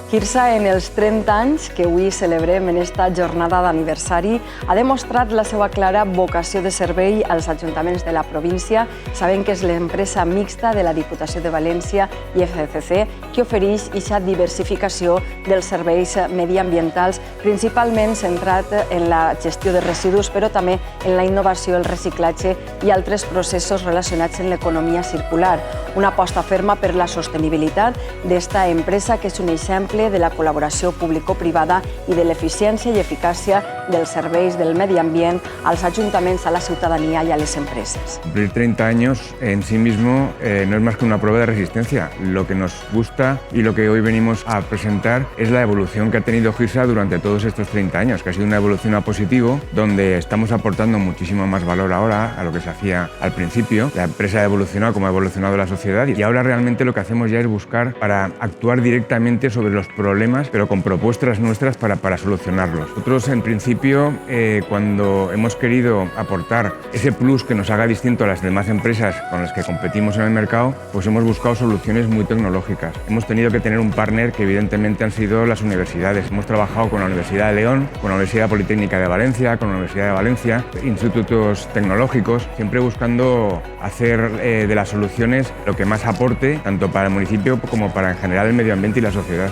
Quirsa, en els 30 anys que avui celebrem en esta jornada d'aniversari, ha demostrat la seva clara vocació de servei als ajuntaments de la província, sabent que és l'empresa mixta de la Diputació de València i FCC que ofereix aquesta diversificació dels serveis mediambientals, principalment centrat en la gestió de residus, però també en la innovació, el reciclatge i altres processos relacionats amb l'economia circular. Una aposta ferma per la sostenibilitat d'esta empresa que és un exemple de la col·laboració público-privada i de l'eficiència i eficàcia dels serveis del medi ambient als ajuntaments, a la ciutadania y a las empresas. Cumplir 30 años en sí mismo no es más que una prueba de resistencia. Lo que nos gusta y lo que hoy venimos a presentar es la evolución que ha tenido Quirsa durante todos estos 30 años, que ha sido una evolución a positivo, donde estamos aportando muchísimo más valor ahora a lo que se hacía al principio. La empresa ha evolucionado como ha evolucionado la sociedad y ahora realmente lo que hacemos ya es buscar para actuar directamente sobre los problemas, pero con propuestas nuestras para solucionarlos. Nosotros, en principio, cuando hemos querido aportar ese plus que nos haga distinto a las demás empresas con las que competimos en el mercado, pues hemos buscado soluciones muy tecnológicas. Hemos tenido que tener un partner que evidentemente han sido las universidades. Hemos trabajado con la Universidad de León, con la Universidad Politécnica de Valencia, con la Universidad de Valencia, institutos tecnológicos, siempre buscando hacer de las soluciones lo que más aporte, tanto para el municipio como para en general el medio ambiente y la sociedad.